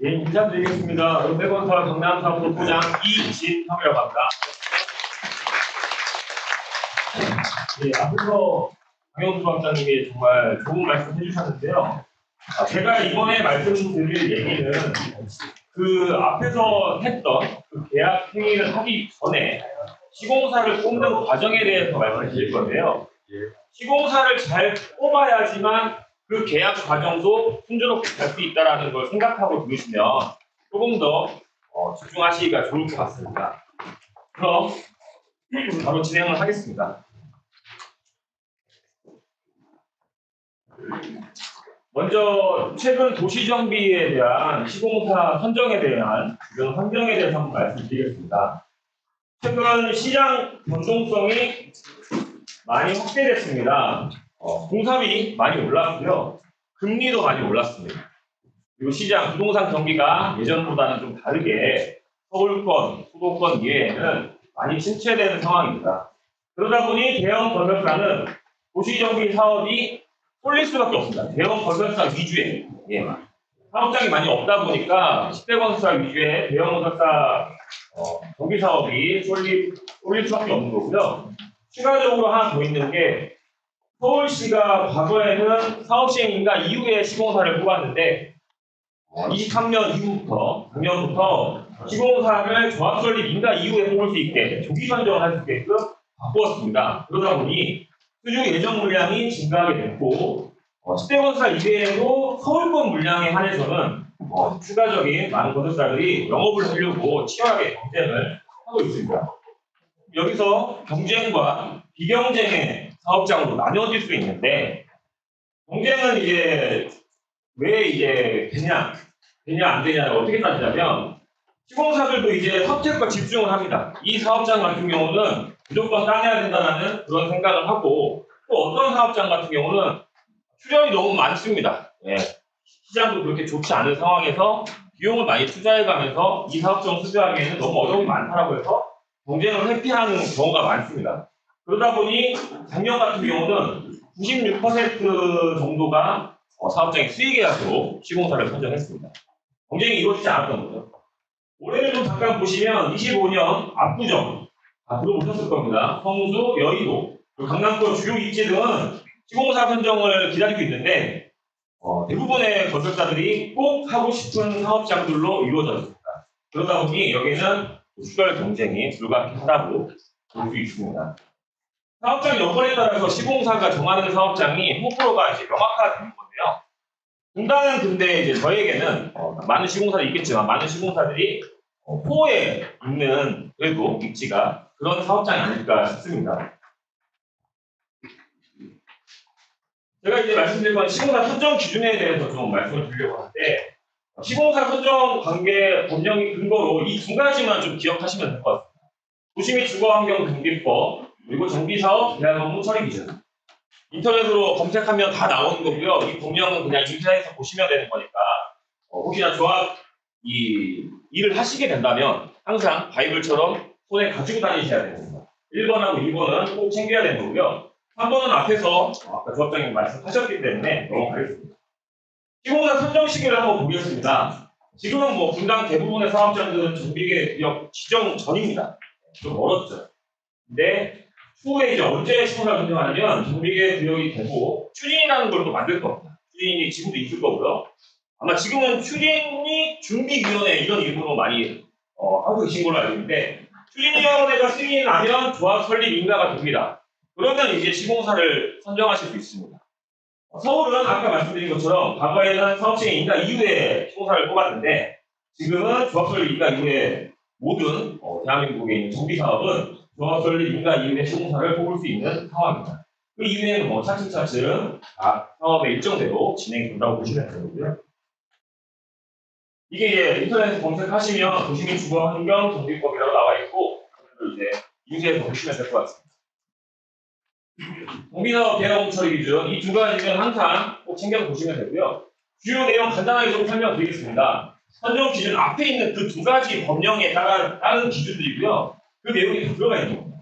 예, 인사드리겠습니다. 롯데건설 강남사무소 소장 이진형이라고 합니다. 예, 앞에서 강영수 부장님이 정말 좋은 말씀 해주셨는데요. 제가 이번에 말씀드릴 얘기는 그 앞에서 했던 그 계약 행위를 하기 전에 시공사를 뽑는 과정에 대해서 말씀드릴 건데요. 시공사를 잘 뽑아야지만 그 계약 과정도 순조롭게 갈 수 있다는 걸 생각하고 들으시면 조금 더 집중하시기가 좋을 것 같습니다. 그럼 바로 진행을 하겠습니다. 먼저 최근 도시정비에 대한 시공사 선정에 대한 주변 환경에 대해서 한번 말씀드리겠습니다. 최근 시장 변동성이 많이 확대됐습니다. 공사비 많이 올랐고요. 금리도 많이 올랐습니다. 그리고 시장 부동산 경기가 예전보다는 좀 다르게 서울권, 수도권 이외에는 많이 침체되는 상황입니다. 그러다 보니 대형 건설사는 도시정비 사업이 쏠릴 수밖에 없습니다. 대형 건설사 위주의 사업장이 많이 없다 보니까 10대 건설사 위주의 대형 건설사 정비 사업이 쏠릴 수밖에 없는 거고요. 추가적으로 하나 더 있는 게 서울시가 과거에는 사업 시행 인가 이후에 시공사를 뽑았는데 23년 이후부터 작년부터 시공사를 조합 설립 인가 이후에 뽑을 수 있게 조기 선정을 할 수 있게끔 바꾸었습니다. 그러다 보니 수주 예정 물량이 증가하게 됐고 10대 건설사 이외에도 서울권 물량에 한해서는 추가적인 많은 건설사들이 영업을 하려고 치열하게 경쟁을 하고 있습니다. 여기서 경쟁과 비경쟁의 사업장으로 나뉘어질 수 있는데, 경쟁은 이제 왜 이제 되냐 안 되냐를 어떻게 따지냐면, 시공사들도 이제 선택과 집중을 합니다. 이 사업장 같은 경우는 무조건 따내야 된다는 그런 생각을 하고, 또 어떤 사업장 같은 경우는 출혈이 너무 많습니다. 시장도 그렇게 좋지 않은 상황에서 비용을 많이 투자해가면서 이 사업장 수주하기에는 너무 어려움이 많다라고 해서 경쟁을 회피하는 경우가 많습니다. 그러다 보니 작년 같은 경우는 96% 정도가 사업장의 수의계약으로 시공사를 선정했습니다. 경쟁이 이루어지지 않았던 거죠. 올해는 좀 잠깐 보시면 25년 압구정 다 들어보셨을 겁니다. 성수, 여의도, 강남권 주요 입지 등은 시공사 선정을 기다리고 있는데 대부분의 건설사들이 꼭 하고 싶은 사업장들로 이루어져 있습니다. 그러다 보니 여기는 수별 경쟁이 불가피하다고 볼 수 있습니다. 사업장 여건에 따라서 시공사가 정하는 사업장이 호불호가 이제 명확화되는 건데요. 분당은 근데 이제 저에게는 많은 시공사들이 있겠지만 많은 시공사들이 호에 있는 그래도 입지가 그런 사업장이 아닐까 싶습니다. 제가 이제 말씀드릴 건 시공사 선정 기준에 대해서 좀 말씀을 드리려고 하는데, 시공사 선정 관계 법령의 근거로 이 두 가지만 좀 기억하시면 될 것 같습니다. 도시 및 주거환경등기법, 그리고 정비사업 계약 업무 처리 기준. 인터넷으로 검색하면 다 나오는 거고요. 이 법령은 그냥 인터넷에서 보시면 되는 거니까 혹시나 조합 일을 하시게 된다면 항상 바이블처럼 손에 가지고 다니셔야 됩니다. 1번하고 2번은 꼭 챙겨야 되는 거고요. 3번은 앞에서 아까 조합장님 말씀하셨기 때문에 넘어가겠습니다. 시공사 선정 시기를 한번 보겠습니다. 지금은 분당 대부분의 사업장들은 정비계 구역 지정 전입니다. 좀 멀었죠. 근데 추후에 이제 언제 시공사를 선정하냐면 정비계 구역이 되고 추진이라는 걸 또 만들 겁니다. 추진이 지금도 있을 거고요. 아마 지금은 추진이 준비위원회 이런 이름으로 많이 하고 계신 걸로 알고 있는데, 추진위원회가 승인이 나면 조합 설립 인가가 됩니다. 그러면 이제 시공사를 선정하실 수 있습니다. 서울은 아까 말씀드린 것처럼 과거에는 사업시행 인가 이후에 시공사를 뽑았는데, 지금은 조합 설립 인가 이후에 모든 대한민국에 있는 정비사업은 조합 설립 인가 이후에 시공사를 뽑을 수 있는 상황입니다. 그 이후에는 차츰차츰 사업의 일정대로 진행이 된다고 보시면 되고요. 이게 이제 인터넷에 검색하시면 도시 및 주거환경 정비법이라고 나와 있고, 이제 유세에서 보시면 될 것 같습니다. 정비사업 계약 업무 처리 기준, 이 두 가지는 항상 꼭 챙겨 보시면 되고요. 주요 내용 간단하게 좀 설명드리겠습니다. 선정 기준 앞에 있는 그 두 가지 법령에 따른 기준들이고요. 그 내용이 다 들어가 있는 겁니다.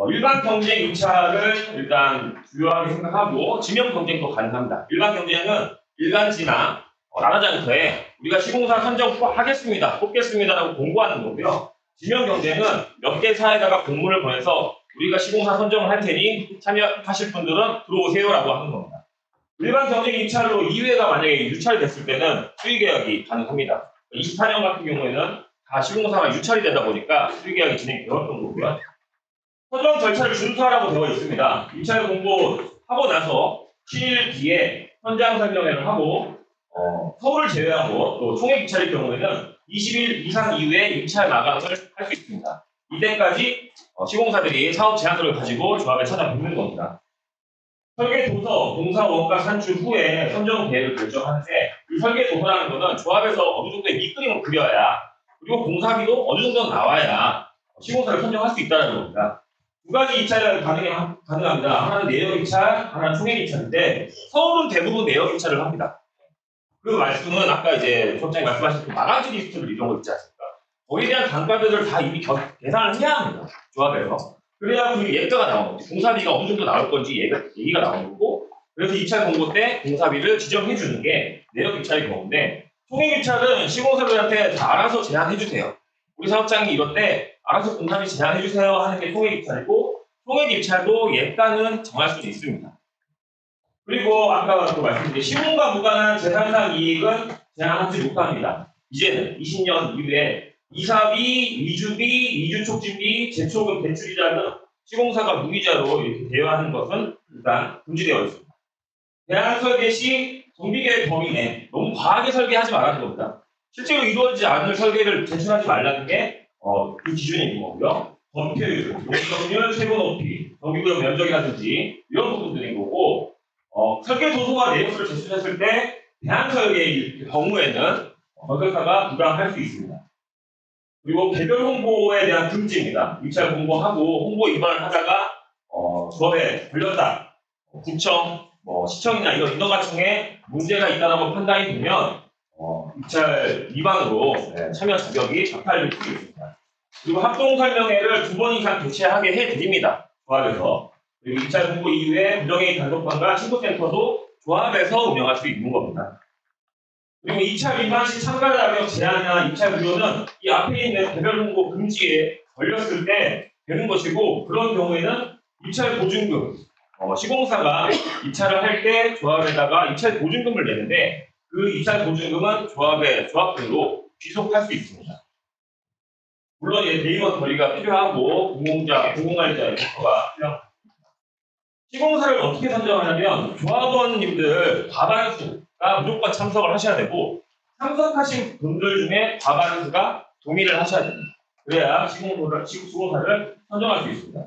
일반 경쟁 입찰을 일단 주요하게 생각하고 지명 경쟁도 가능합니다. 일반 경쟁은 일간지나 나라장터에 우리가 시공사 선정 하겠습니다, 뽑겠습니다라고 공고하는 거고요. 지명 경쟁은 몇 개사에다가 공문을 보내서 우리가 시공사 선정을 할 테니 참여하실 분들은 들어오세요라고 하는 겁니다. 일반 경쟁 입찰로 2회가 만약에 유찰이 됐을 때는 수의계약이 가능합니다. 24년 같은 경우에는 다 시공사가 유찰이 되다 보니까 수의계약이 진행되었던 거고요. 선정 절차를 준수하라고 되어 있습니다. 입찰 공고하고 나서 7일 뒤에 현장 설명회를 하고 서울을 제외하고 또 총액 입찰의 경우에는 20일 이상 이후에 입찰 마감을 할 수 있습니다. 이때까지 시공사들이 사업 제안서를 가지고 조합에 찾아뵙는 겁니다. 설계 도서, 공사 원가 산출 후에 선정 계획을 결정하는데 이 설계 도서라는 것은 조합에서 어느 정도의 밑그림을 그려야 그리고 공사비도 어느 정도 나와야 시공사를 선정할 수 있다는 겁니다. 두 가지 입찰이 가능합니다. 하나는 내역 입찰, 하나는 총액 입찰인데 서울은 대부분 내역 입찰을 합니다. 그 말씀은 아까 이제 소장님 말씀하신 그 마감지 리스트를 이런 거 있지 않습니까? 거기에 대한 단가들을 다 이미 계산을 해야 합니다. 조합에서. 그래야 그 예가가 나오는 거지. 공사비가 어느 정도 나올 건지 얘기가 나오는 거고, 그래서 입찰 공고 때 공사비를 지정해 주는 게 내역 입찰의 경우인데, 총액 입찰은 시공사들한테 다 알아서 제안해 주세요. 우리 사업장이 이럴 때 알아서 공사비 제안해 주세요 하는 게 총액 입찰이고, 총액 입찰도 예가는 정할 수는 있습니다. 그리고 아까 또 말씀드린 시공과 무관한 재산상 이익은 제한하지 못합니다. 이제는 20년 이후에 이사비, 이주비, 이주촉진비, 재촉은 대출이자는 시공사가 무이자로 이렇게 대여하는 것은 일단 금지되어 있습니다. 대안 설계 시 정비계획 범위 내 너무 과하게 설계하지 말라는 겁니다. 실제로 이루어지지 않을 설계를 제출하지 말라는 게 그 기준이 있는 거고요. 건폐율, 용적률, 세부 높이, 정비구역 면적이라든지 이런 부분들인 거고 설계 도서와 내역서를 제출했을 때 대안 설계의 경우에는 건설사가 부담할 수 있습니다. 그리고 개별 홍보에 대한 금지입니다. 입찰 공고하고 홍보 위반을 하다가 조합에 걸렸다. 구청, 시청이나 이런 인허가청에 문제가 있다라고 판단이 되면 입찰 위반으로 참여 자격이 박탈될 수 있습니다. 그리고 합동 설명회를 2번 이상 개최하게 해드립니다. 조합에서. 그리고 입찰 공고 이후에 부정행위 단속반과 신고센터도 조합에서 운영할 수 있는 겁니다. 그리고 입찰 위반 시 참가 자격 제한이나 입찰 무효는 이 앞에 있는 개별 홍보 금지에 걸렸을 때 되는 것이고, 그런 경우에는 입찰 보증금, 시공사가 입찰을 할 때 조합에다가 입찰 보증금을 내는데 그 입찰 보증금은 조합들로 귀속할 수 있습니다. 물론 대의원 권리가 필요하고 공공관리자의 협조가 필요합니다. 시공사를 어떻게 선정하냐면 조합원님들 과반수가 무조건 참석을 하셔야 되고, 참석하신 분들 중에 과반수가 동의를 하셔야 됩니다. 그래야 시공사를 선정할 수 있습니다.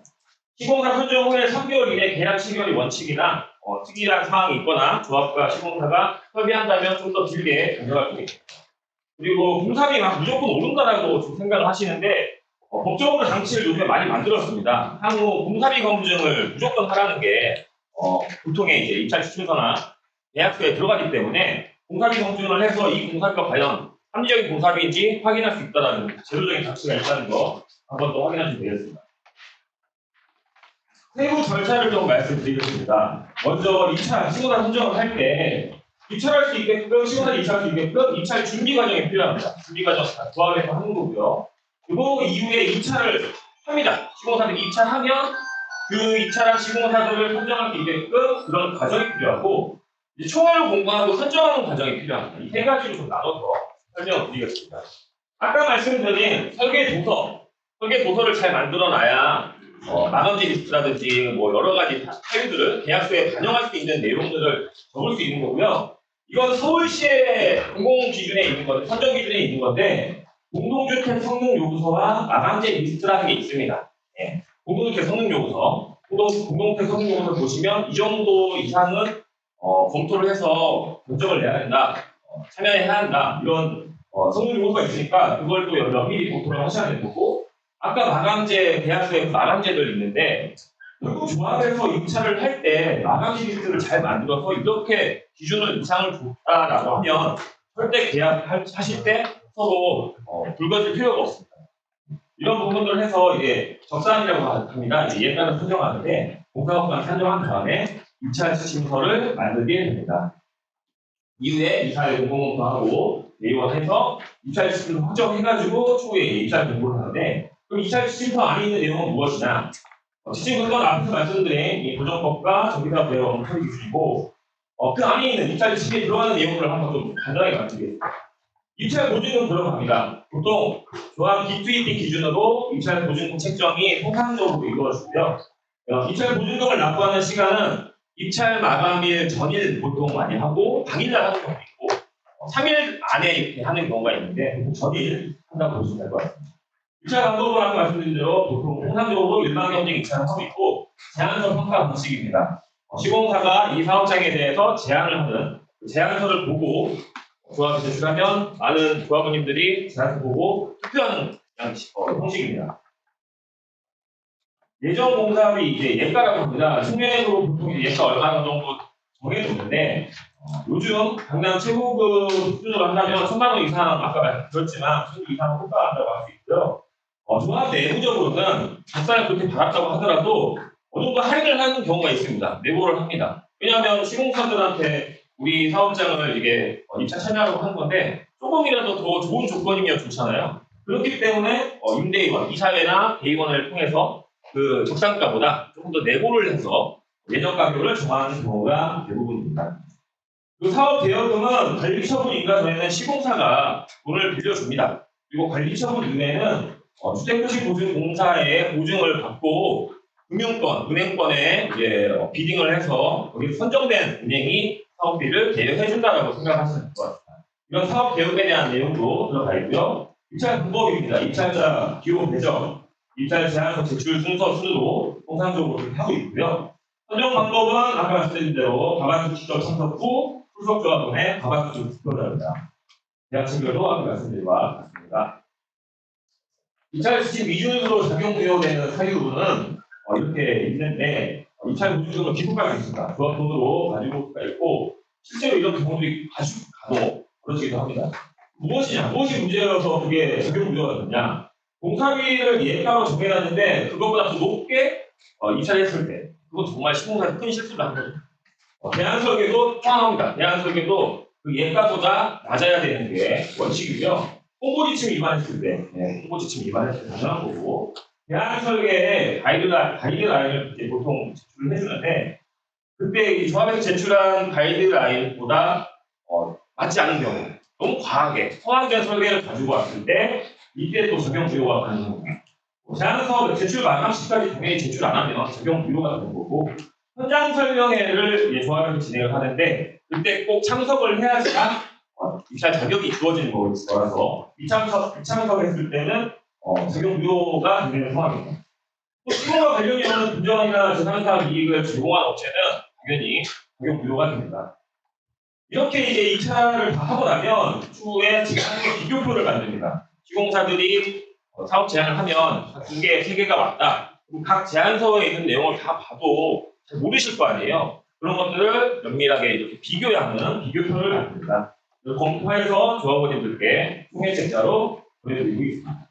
시공사 선정 후에 3개월 이내 계약 체결이 원칙이나 특이한 사항이 있거나 조합과 시공사가 협의한다면 좀 더 길게 변경할 수 있습니다. 그리고 공사비가 무조건 오른다라고 지금 생각을 하시는데 법적으로 장치를 요즘에 많이 만들었습니다. 향후 공사비 검증을 무조건 하라는 게 보통의 이제 입찰 추천서나 계약서에 들어가기 때문에 공사비 검증을 해서 이 공사비가 과연 합리적인 공사비인지 확인할 수 있다는 제도적인 장치가 있다는 거 한번 더 확인하시면 되겠습니다. 세부 절차를 좀 말씀드리겠습니다. 먼저 입찰 시공사 선정을 할 때 입찰할 수 있게끔 시공사 입찰할 수 있게끔 입찰 준비 과정이 필요합니다. 준비 과정 조합에서 하는 거고요. 그리고 이후에 입찰을 합니다. 시공사들이 입찰하면 그 입찰한 시공사들을 선정할 수 있게끔 그런 과정이 필요하고, 이제 총괄을 공고하고 선정하는 과정이 필요합니다. 이 세 가지로 좀 나눠서 설명을 드리겠습니다. 아까 말씀드린 설계 도서를 잘 만들어놔야 마감지 리스트라든지 여러 가지 사유들을 계약서에 반영할 수 있는 내용들을 적을 수 있는 거고요. 이건 서울시의 공공 기준에 있는 건데, 선정 기준에 있는 건데, 공동주택 성능 요구서와 마감재 리스트라는 게 있습니다. 공동주택 성능 요구서, 공동주택 성능 요구서 보시면 이 정도 이상은 검토를 해서 결정을 내야 된다, 참여해야 한다, 이런 성능 요구서가 있으니까 그걸 또 면밀히 검토를 하셔야 되는 거고, 아까 마감재 계약서에 마감재들 있는데 결국 조합에서 입찰을 할 때 마감재 리스트를 잘 만들어서 이렇게 기준을 이상을 줬다라고 하면 절대 계약하실 때 서로 불거질 필요가 없습니다. 이런 부분들을 해서 이제 적산이라고 합니다. 이제 예가를 선정하는데 공사업관 선정한 다음에 입찰 지침서를 만들게 됩니다. 이후에 입찰 공공검토하고 내용해서 입찰 지침을 확정해가지고 추후에 입찰 공고를 하는데 그럼 입찰 지침서 안에 있는 내용은 무엇이냐? 지침 근거는 앞에서 말씀드린 이 도정법과 정비사업 대응 협의 기준이고 그 안에 있는 입찰 지침에 들어가는 내용들을 한번 좀 간단하게 말씀드리겠습니다. 입찰 보증금 들어갑니다. 보통 조합 B2EP 기준으로 입찰 보증금 책정이 통상적으로 이루어지고요. 입찰 보증금을 납부하는 시간은 입찰 마감일 전일 보통 많이 하고 당일날 하는 경우도 있고 3일 안에 이렇게 하는 경우가 있는데 전일 한다고 보시면 될 것 같습니다. 입찰 방법은 아까 말씀드린 대로 보통 통상적으로 일반 경쟁 입찰을 하고 있고 제안서 평가 방식입니다. 시공사가 이 사업장에 대해서 제안을 하는 그 제안서를 보고 조합에 제출하면 많은 조합원님들이 제안서 보고 투표하는 형식입니다. 예정 공사비 이제 예가라고 합니다. 측면으로 보통 예가 얼마 정도 정해놓는데 요즘 당장 최고급 수준으로 한다면 1000만 원 이상 아까 말씀드렸지만 1000만 원 이상 효과한다고 할 수 있고요. 조합 내부적으로는 작사를 그렇게 받았다고 하더라도 어느 정도 할인을 하는 경우가 있습니다. 내고를 합니다. 왜냐하면 시공사들한테 우리 사업장을 이게 입찰 참여하려고 하는 건데 조금이라도 더 좋은 조건이면 좋잖아요. 그렇기 때문에 임대위원, 이사회나 대의원을 통해서 그 적상가보다 조금 더 내고를 해서 예정 가격을 정하는 경우가 대부분입니다. 그 사업 대여금은 관리 처분 인가 전에는 시공사가 돈을 빌려줍니다. 그리고 관리 처분 이후에는 주택도시보증공사의 보증을 받고 금융권, 은행권에 비딩을 해서 거기 선정된 은행이 사업비를 대여해준다라고 생각하시면 될 것 같습니다. 이런 사업 대여에 대한 내용도 들어가 있고요. 입찰 방법입니다. 입찰자 기호 배정, 입찰 제안서 제출 순서 순으로 통상적으로 그렇게 하고 있고요. 선정 방법은 아까 말씀드린 대로 가반수 직접 참석 후 출석조합원의 가반수 투표자입니다. 대학 친구도 아까 말씀드린 바와 같습니다. 입찰 지침 미준으로 적용되어되는 사유는 이렇게 있는데 입찰 보증금을 기부가가 있습니다. 조합 돈으로 가지고 수가 있고 실제로 이런 경우들이 아주 간혹 벌어지기도 합니다. 무엇이 문제여서 그게 적용 무효가 되냐? 공사비를 예가로 정해놨는데 그것보다 더 높게 입찰했을 때 그건 정말 시공사에서 큰 실수를 한 거죠. 대안 설계도 포함합니다. 대안 설계도 그 예가보다 낮아야 되는 게 원칙이고요. 홍보 지침 위반했을 때, 홍보 지침 위반했을 때 당연한 거고, 대안 설계에 가이드라인을 이제 보통 제출을 해주는데, 그때 이 조합에서 제출한 가이드라인보다 맞지 않은 경우, 너무 과하게 허황된 설계를 가지고 왔을 때, 이때 또 적용 무효가 가능합니다. 제안 사업 제출 마감 시까지 당연히 제출 안 하면 적용 무효가 되는 거고, 현장 설명회를 조합에서 진행을 하는데, 그때 꼭 참석을 해야지만 입찰 자격이 주어지는 거라서 비참석 했을 때는 적용 무효가 되는 상황입니다. 또 시공과 관련이 없는 분쟁이나 재산사업 이익을 제공한 업체는 당연히 적용 무효가 됩니다. 이렇게 이제 입찰을 다 하고 나면 추후에 제안의 비교표를 만듭니다. 시공사들이 사업 제안을 하면 2개, 3개가 왔다. 그럼 각 제안서에 있는 내용을 다 봐도 잘 모르실 거 아니에요. 그런 것들을 면밀하게 이렇게 비교하는 비교표를 만듭니다. 검토해서 조합원님들께 통일책자로 보내드리고 있습니다.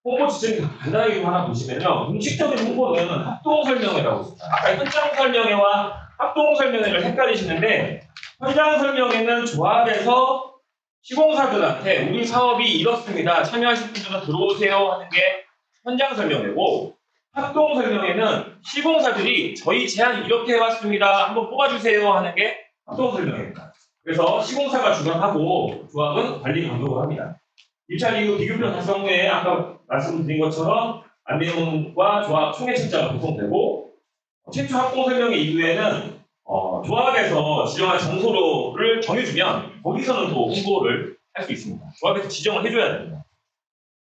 홍보 지침 간단하게 좀 하나 보시면요. 공식적인 홍보는 합동설명회라고 있습니다. 아까 현장설명회와 합동설명회를 헷갈리시는데 현장설명회는 조합에서 시공사들한테 우리 사업이 이렇습니다. 참여하실 분들은 들어오세요 하는 게 현장설명회고 합동설명회는 시공사들이 저희 제안 이렇게 해왔습니다. 한번 뽑아주세요 하는 게 합동설명회입니다. 그래서 시공사가 주관하고 조합은 관리 감독을 합니다. 입찰 이후 비교표 달성 후에 아까 말씀드린 것처럼 안내문과 조합 총회책자가 구성되고 최초 합동 설명회 이후에는 조합에서 지정한 장소를 정해주면 거기서는 또 홍보를 할 수 있습니다. 조합에서 지정을 해줘야 됩니다.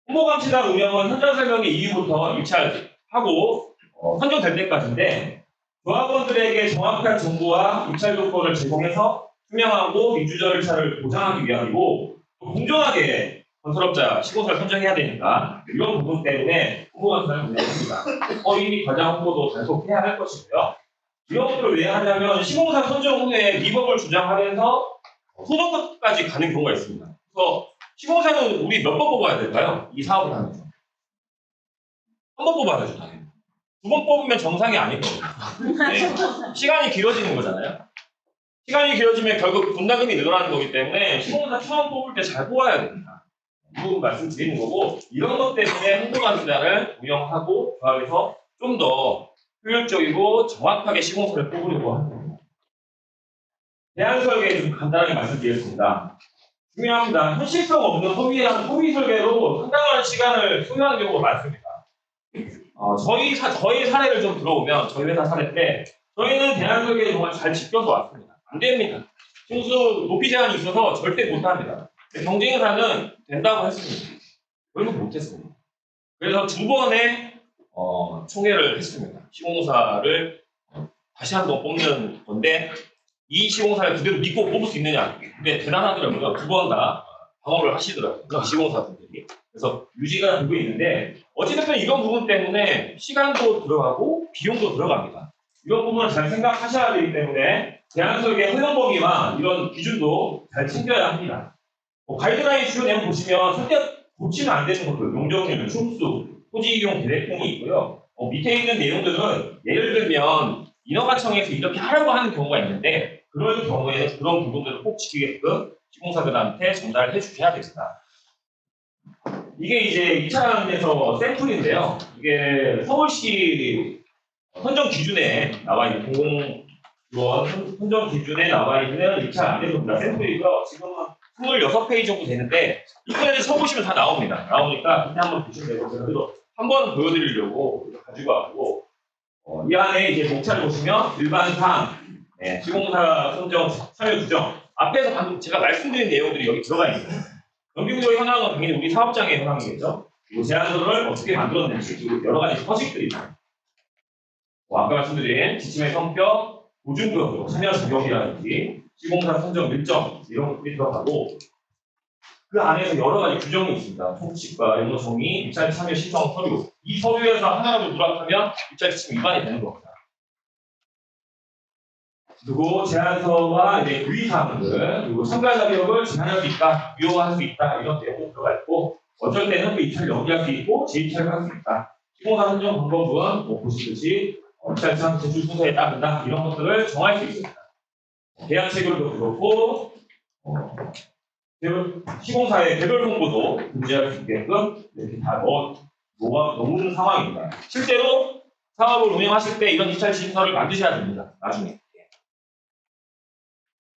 홍보감시단 운영은 현장 설명회 이후부터 입찰하고 선정될 때까지인데 조합원들에게 정확한 정보와 입찰 조건을 제공해서 투명하고 민주적 절차를 보장하기 위함이고 공정하게 건설업자 시공사를 선정해야 되니까 이런 부분 때문에 홍보감시단을 운영합니다. 이미 과장 홍보도 단속해야 할 것이고요. 이런 것들을 왜 하냐면 시공사 선정 후에 리버블 주장하면서 소송까지 가는 경우가 있습니다. 그래서 시공사는 우리 몇 번 뽑아야 될까요? 이 사업을 하면서 한 번 뽑아야죠. 당연히. 2번 뽑으면 정상이 아니거든요. 네. 시간이 길어지는 거잖아요. 시간이 길어지면 결국 분담금이 늘어나는 거기 때문에 시공사 처음 뽑을 때 잘 뽑아야 됩니다. 이 부분 말씀드리는 거고, 이런 것 때문에 홍보관리단을 운영하고 조합에서 좀 더 효율적이고 정확하게 시공사를 뽑으려고 하는 겁니다. 대안 설계 좀 간단하게 말씀드리겠습니다. 중요합니다. 현실성 없는 소비 설계로 상당한 시간을 소요하는 경우가 많습니다. 저희 사례를 좀 들어보면, 저희 회사 사례 때, 저희는 대안 설계를 정말 잘 지켜서 왔습니다. 안 됩니다. 층수 높이 제한이 있어서 절대 못 합니다. 경쟁회사는 된다고 했습니다. 결국 못했습니다. 그래서 두 번의 총회를 했습니다. 시공사를 다시 한번 뽑는 건데, 이 시공사를 그대로 믿고 뽑을 수 있느냐. 근데 대단하더라고요. 두 번 다 방어를 하시더라고요. 시공사분들이. 그래서 유지가 되고 있는데, 어찌됐든 이런 부분 때문에 시간도 들어가고 비용도 들어갑니다. 이런 부분을 잘 생각하셔야 되기 때문에 대안 설계 허용 범위와 이런 기준도 잘 챙겨야 합니다. 가이드라인 주요 내용 보시면 절대 고치면 안 되는 것들, 용적률, 총수, 토지 이용 계획품이 있고요. 밑에 있는 내용들은 예를 들면 인허가청에서 이렇게 하라고 하는 경우가 있는데, 그럴 경우에는 그런 부분들을 꼭 지키게끔 시공사들한테 전달을 해주셔야 됩니다. 이게 이제 2차에서 샘플인데요. 이게 서울시 선정 기준에 나와 있는 공공유원 선정 기준에 나와 있는 2차 안내서입니다. 샘플이고요. 지금은 26페이지 정도 되는데, 이번에 쳐보시면 다 나옵니다. 나오니까 그때 한번 보시면 되고, 제가 그래도 한번 보여드리려고 가지고 왔고, 이 안에 이제 목차를 보시면 일반 사항, 시공사 선정 참여 규정, 앞에서 방금 제가 말씀드린 내용들이 여기 들어가 있는 거예요. 정비구조 현황은 당연히 우리 사업장의 현황이겠죠. 그리고 제안서를 어떻게 만들었는지, 그리고 여러 가지 서식들이 있습니다. 아까 말씀드린 지침의 성격, 보증금, 참여 자격이라든지 시공사 선정 일정 이런 것들이 들어가고, 그 안에서 여러 가지 규정이 있습니다. 총칙과 용도정의, 입찰 참여 신청 서류. 이 서류에서 하나라도 누락하면 입찰 지침 위반이 되는 겁니다. 그리고 제안서와 이제 유의사항들, 그리고 참가 자격을 제한할 수 있다, 유효할 수 있다 이런 내용도 들어가 있고, 어쩔 때는 그 입찰을 연기할 수 있고 재입찰을 할 수 있다. 시공사 선정 방법은 보시듯이 입찰상 제출 순서에 따른다 이런 것들을 정할 수 있습니다. 계약 체결도 그렇고, 시공사의 개별 홍보도 문제할 수 있게끔 이렇게 다 놓은 상황입니다. 실제로 사업을 운영하실 때 이런 입찰 지침서를 만드셔야 됩니다. 나중에.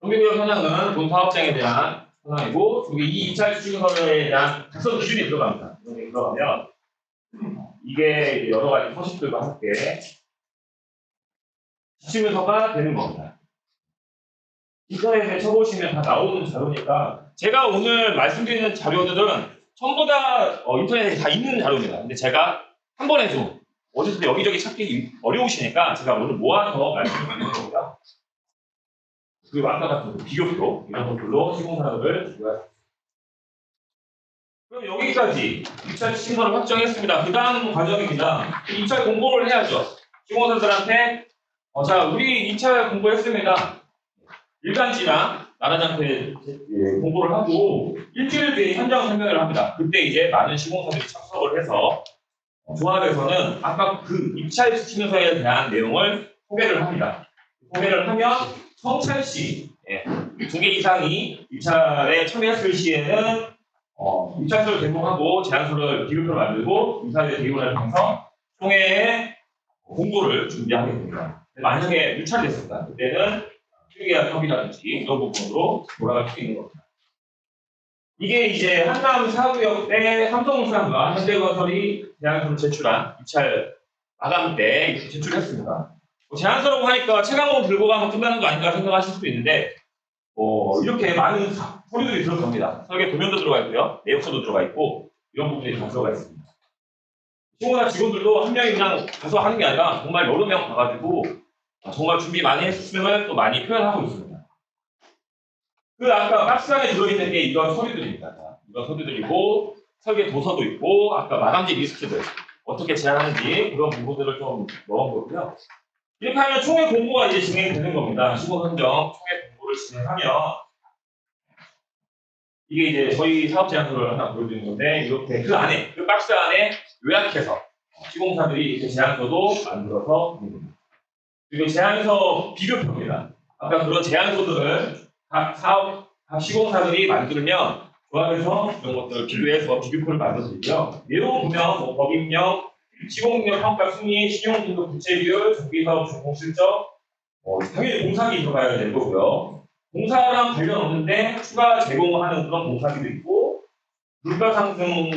정비구역 현황은 본 사업장에 대한 현황이고, 이 입찰 지침서에 대한 작성 기준이 들어갑니다. 이런 게 들어가면 이게 여러 가지 서식들과 함께 지침서가 되는 겁니다. 인터넷에 쳐보시면 다 나오는 자료니까, 제가 오늘 말씀드리는 자료들은 전부 다 인터넷에 다 있는 자료입니다. 근데 제가 한 번에 좀 어디서 여기저기 찾기 어려우시니까 제가 오늘 모아서 말씀드리는 겁니다. 그리고 아까 같은 비교표 이런 것들로 시공사들을 준비하셨습니다. 그럼 여기까지 입찰 지침서를 확정했습니다. 그 다음 과정입니다. 입찰 공고를 해야죠. 시공사들한테 자, 우리 입찰 공고했습니다. 일간지나 나라장한테 공고를 하고 일주일 뒤에 현장 설명회를 합니다. 그때 이제 많은 시공사들이 참석을 해서 조합에서는 아까 그 입찰 지침서에 대한 내용을 소개를 합니다. 소개를 하면 성찰 시 2개 이상이 입찰에 참여했을 시에는 입찰서를 제공하고 제안서를 비교표를 만들고 이사회 대의원을 통해서 총회에 공고를 준비하게 됩니다. 만약에 유찰됐습니다. 그때는 휴계약 협의라든지 이런 부분으로 돌아갈 수 있는 겁니다. 이게 이제 한남 사구역 때 삼성물산과 현대건설이 제안서를 제출한 입찰 마감 때 제출했습니다. 제안서라고 하니까 채광공 들고 가면 끝나는 거 아닌가 생각하실 수도 있는데, 이렇게 많은 서류들이 들어갑니다. 설계 도면도 들어가 있고요, 내역서도 들어가 있고 이런 부분들이 다 들어가 있습니다. 시공사 직원들도 한 명이 그냥 가서 하는 게 아니라 정말 여러 명 가가지고 정말 준비 많이 했음을 또 많이 표현하고 있습니다. 그 아까 박스 안에 들어있는 게 이런 서류들입니다. 이런 서류들이고, 설계 도서도 있고, 아까 마감지 리스트들 어떻게 제안하는지 그런 부분들을 좀 넣은 거고요. 이렇게 하면 총회 공고가 이제 진행되는 겁니다. 시공 선정 총회 공고를 진행하면 이게 이제 저희 사업 제안서를 하나 보여드리는 건데, 이렇게 그 안에 그 박스 안에 요약해서 시공사들이 이렇게 제안서도 만들어서 드립니다. 그리고 제안서 비교표입니다. 아까 그런 제안서들을 각 시공사들이 만들면 조합에서 이런 것들을 비교해서 비교표를 만들어드리고요. 내용 보면 뭐 법인명, 시공력 평가 순위, 신용등급 부채비율, 정비사업 준공 실적, 당연히 공사비 들어가야 될 거고요. 공사랑 관련 없는데 추가 제공하는 그런 공사비도 있고, 물가 상승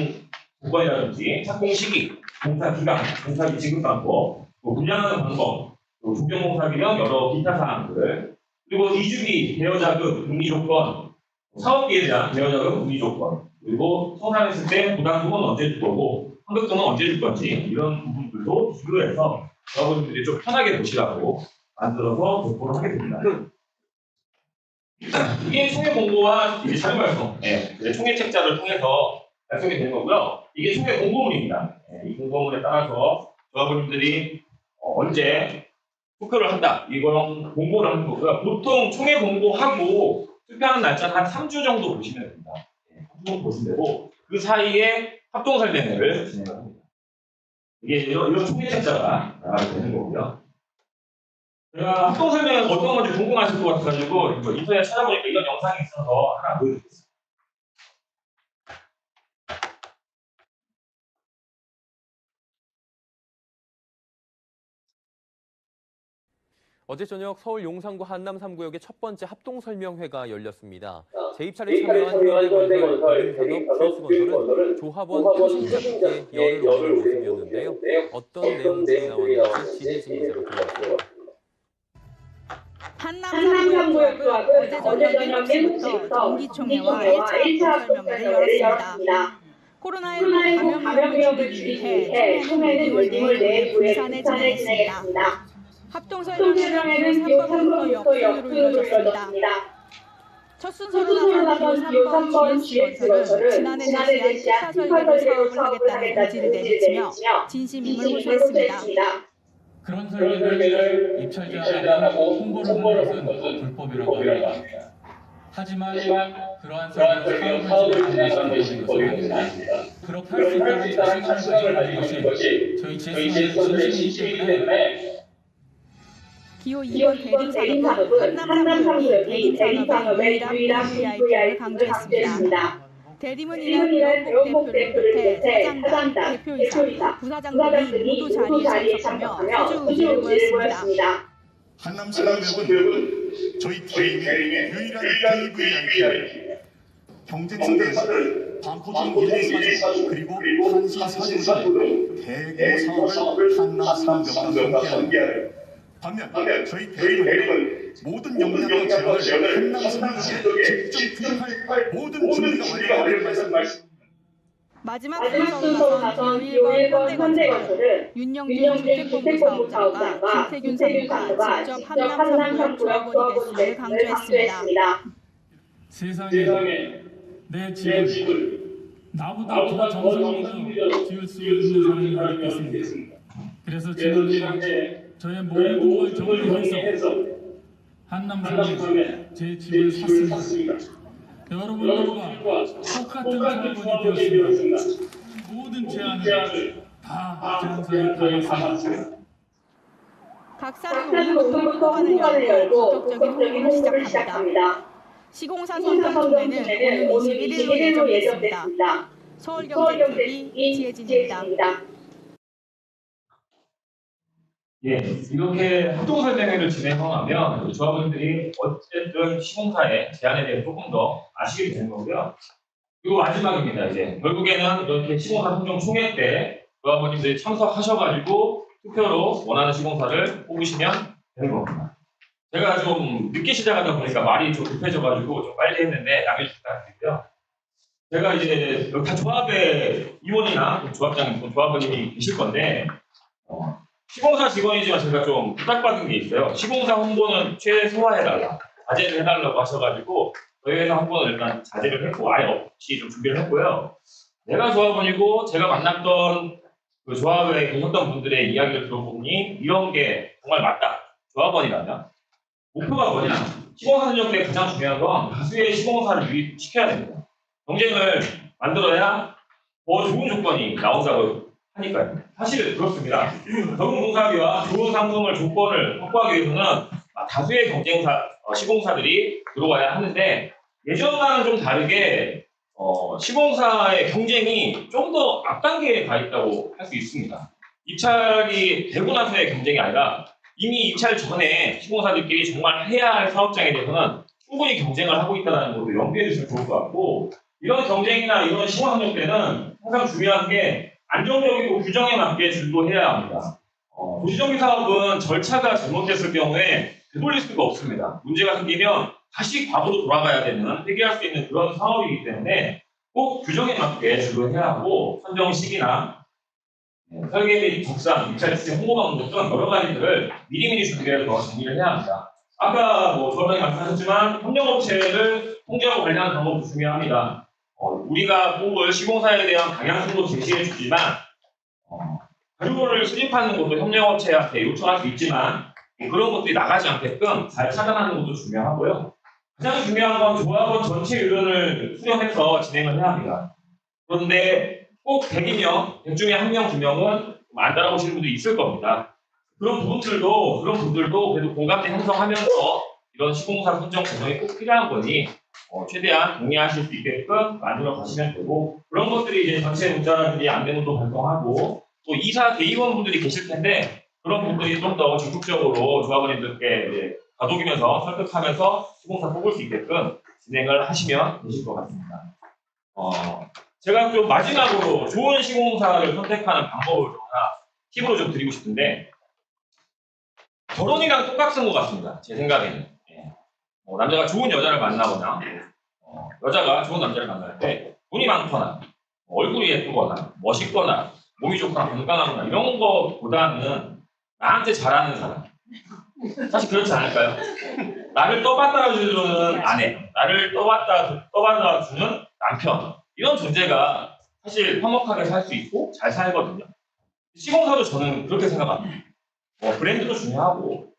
조건이라든지 착공 시기, 공사 기간, 공사비 지급 방법, 분량하는 방법, 조경 공사비 등 여러 기타 사항들, 그리고 이주비, 대여자금, 금리 조건, 사업비에 대한 대여자금, 금리 조건, 그리고 성산했을 때 부담금은 언제 줄 거고 환급금은 언제 줄 건지 이런 부분들도 비교해서 여러분들이 좀 편하게 보시라고 만들어서 배포를 하게 됩니다. 이게 총회 공고와 자료 발송, 총회 책자를 통해서 발송이 되는 거고요. 이게 총회 공고문입니다. 이 공고문에 따라서 여러분들이 언제 투표를 한다. 이거랑 공고를 하는 거고요. 보통 총회 공고하고 투표하는 날짜는 한 3주 정도 보시면 됩니다. 3주 정도 보시면 되고 그 사이에 합동설명회를 진행합니다. 이게 이런 총회 책자가 나가게 되는 거고요. 제가 합동설명회 어떤 건지 궁금하실 것 같아가지고 인터넷 찾아보니까 이런 영상이 있어서 하나 보여드리겠습니다. 어제 저녁 서울 용산구 한남 3구역의 첫 번째 합동설명회가 열렸습니다. 재입찰에 참여한 현대건설, 대림산업, 조합원 표심작에 열을 올리는 모습이었는데요. 어떤 내용들이 나왔는지 진혜진 기자가 들어왔습니다. 한남 3구역 조합은 어제 저녁 7시부터 정기총회와 1차 합동설명회를 열었습니다. 코로나19 감염 위험을 줄이기 위해 총회는 6월 내에 부산에 진행했습니다. 합동설명회는 기호 3번부터 역순으로 이뤄졌습니다. 첫 순서로 나선 기호 3번 GS건설은 지난해 제시한 특화 설계로 사업을 하겠다는 의지를 내비치며 진심임을 호소했습니다. 그런 설계를 입찰자하고 홍보를 하는 것은 불법이라고 합니다. 하지만 그러한 설계로 사업을 진행하는 것은 아닙니다. 그렇게 할 수 있다는 자신감을 가진 것이 저희 제스만의 진심이기 때문에 기호 2번 대림산업은 한남 3구역이 대림산업의 유일한 VIP를 강조했습니다. 대림은 이날 배원복 대표를 비롯해 사장장, 대표이사, 부사장 등이 모두 자리에 참석하며 소주 의지를 보였습니다. 한남 3구역은 저희 대림의 유일한 VVIP 경쟁사들 반포동 124주 그리고 한시 4주 등 대규모 사업을 한남 3구역과 함께하는 반면 저희 대림은 모든 역량과 재원을 한남 3구역에 직접 투입할 모든 준비가 완료된 말씀입니다. 마지막 순서로 나선 기호 1번 현대건설은 윤영준 주택본부 사업장과 김태균 상무가 직접 한남 3구역 조합원이 됐음을 강조했습니다. 세상에 내 집을 나보다 더 정성으로 지을 수 있는 사람이 어디 있겠습니까? 그래서 지난해 저의 모든 걸 정리해서 한남 3구역에 제 집을 샀습니다. 여러분들과 똑같은 조합원이 되었습니다. 모든 제안을 다 제안서에 담았습니다. 각 사는 오늘 공관을 열고 본격적인 홍보를 시작합니다. 시공사 선정총회는 오늘 21일로 예정됐습니다. 서울경제TV 지혜진입니다. 이렇게 합동설명회를 진행하면 조합원들이 어쨌든 시공사의 제안에 대해 조금 더 아시게 되는 거고요. 그리고 마지막입니다. 이제 결국에는 이렇게 시공사 선정 총회 때 조합원님들이 참석하셔가지고 투표로 원하는 시공사를 뽑으시면 되는 겁니다. 제가 좀 늦게 시작하다 보니까 말이 좀 급해져가지고 좀 빨리 했는데 양해 부탁드리고요. 제가 이제 다 조합의 위원이나 조합장님, 조합원님이 계실 건데 시공사 직원이지만 제가 좀 부탁받은 게 있어요. 시공사 홍보는 최소화해달라, 자제를 해달라고 하셔가지고 저희 회사 홍보는 일단 자제를 했고 아예 없이 좀 준비를 했고요. 내가 조합원이고 제가 만났던 그 조합에 계셨던 분들의 이야기를 들어보니 이런 게 정말 맞다. 조합원이라면 목표가 뭐냐? 시공사 선정 때 가장 중요한 건 다수의 시공사를 유입시켜야 됩니다. 경쟁을 만들어야 더 좋은 조건이 나온다고 하니까요. 사실 그렇습니다. 적은 공사비와 좋은 상품을 조건을 확보하기 위해서는 다수의 경쟁사, 시공사들이 들어와야 하는데 예전과는 좀 다르게 시공사의 경쟁이 좀 더 앞단계에 가 있다고 할 수 있습니다. 입찰이 되고 나서의 경쟁이 아니라 이미 입찰 전에 시공사들끼리 정말 해야 할 사업장에 대해서는 충분히 경쟁을 하고 있다는 것도 염두에 두시면 좋을 것 같고, 이런 경쟁이나 이런 시공 협력 때는 항상 중요한 게 안정적이고 규정에 맞게 준도해야 합니다. 도시정비 사업은 절차가 잘못됐을 경우에 되돌릴 수가 없습니다. 문제가 생기면 다시 과거로 돌아가야 되는, 해결할 수 있는 그런 사업이기 때문에 꼭 규정에 맞게 준도해야 하고, 선정 시기나 설계 및 적상, 입찰 시스템 홍보 방법 등 여러 가지들을 미리미리 준비해서 정리를 해야 합니다. 아까 저번에 말씀하셨지만 협력업체를 통제하고 관리하는 방법도 중요합니다. 우리가 뽑을 시공사에 대한 방향성도 제시해 주지만 자료를 수집하는 것도 협력업체한테 요청할 수 있지만 그런 것들이 나가지 않게끔 잘 차단하는 것도 중요하고요. 가장 중요한 건 조합원 전체 의견을 수렴해서 진행을 해야 합니다. 그런데 꼭 100이면 100 중에 1명, 2명은 안 따라오시는 분들이 있을 겁니다. 그런 분들도 그래도 공감대 형성하면서 이런 시공사 선정 과정이 꼭 필요한 거니 최대한 동의하실 수 있게끔 만들어 가시면 되고, 그런 것들이 이제 전체 문자라든지 안내문도 발송하고 또 이사 대의원분들이 계실 텐데 그런 분들이 좀 더 적극적으로 조합원님들께 이제 다독이면서 설득하면서 시공사 뽑을 수 있게끔 진행을 하시면 되실 것 같습니다. 제가 좀 마지막으로 좋은 시공사를 선택하는 방법을 하나 팁으로 좀 드리고 싶은데, 결혼이랑 똑같은 것 같습니다. 제 생각에는. 남자가 좋은 여자를 만나거나 여자가 좋은 남자를 만날 때 돈이 많거나 얼굴이 예쁘거나 멋있거나 몸이 좋거나 건강하거나 이런 것보다는 나한테 잘하는 사람, 사실 그렇지 않을까요? 나를 떠받들어주는 아내, 나를 떠받들어주는 남편, 이런 존재가 사실 화목하게 살 수 있고 잘 살거든요. 시공사도 저는 그렇게 생각합니다. 브랜드도 중요하고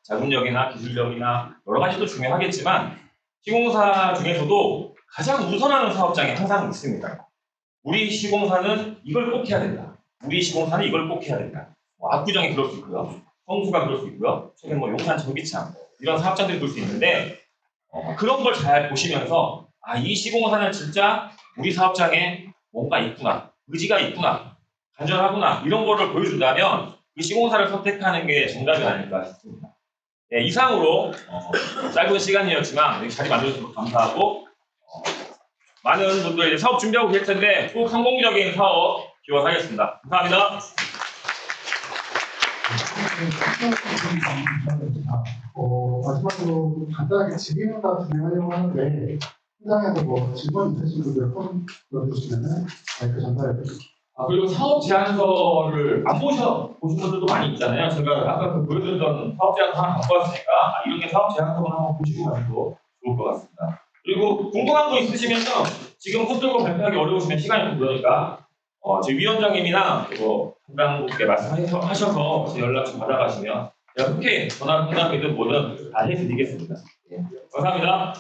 자금력이나 기술력이나 여러 가지도 중요하겠지만 시공사 중에서도 가장 우선하는 사업장이 항상 있습니다. 우리 시공사는 이걸 꼭 해야 된다. 우리 시공사는 이걸 꼭 해야 된다. 압구정이 그럴 수 있고요. 성수가 그럴 수 있고요. 최근 용산 전기창 이런 사업장들이 그럴 수 있는데 그런 걸 잘 보시면서 이 시공사는 진짜 우리 사업장에 뭔가 있구나, 의지가 있구나, 간절하구나 이런 거를 보여준다면 그 시공사를 선택하는 게 정답이 아닐까 싶습니다. 네, 이상으로 짧은 시간이었지만 여기 자리 만들어주셔서 감사하고 많은 분들 이제 사업 준비하고 계실 텐데 꼭 성공적인 사업 기원하겠습니다. 감사합니다. 마지막으로 간단하게 질의응답 진행하려고 하는데 현장에서 질문 있으신 분들 폰 넣어주시면 마이크 전달해드릴게요. 그리고 사업 제안서를 안 보신 분들도 많이 있잖아요. 제가 아까 보여드렸던 사업 제안서 하나 갖고 왔으니까 이런 게 사업 제안서만 한번 보시고 가도 좋을 것 같습니다. 그리고 궁금한 거 있으시면요, 지금 손 들고 발표하기 어려우시면 시간이 좀 그러니까 제 위원장님이나 담당국에 말씀하셔서 제 연락 좀 받아가시면 제가 흔쾌히 전화 상담이든 뭐든 다 해드리겠습니다. 감사합니다.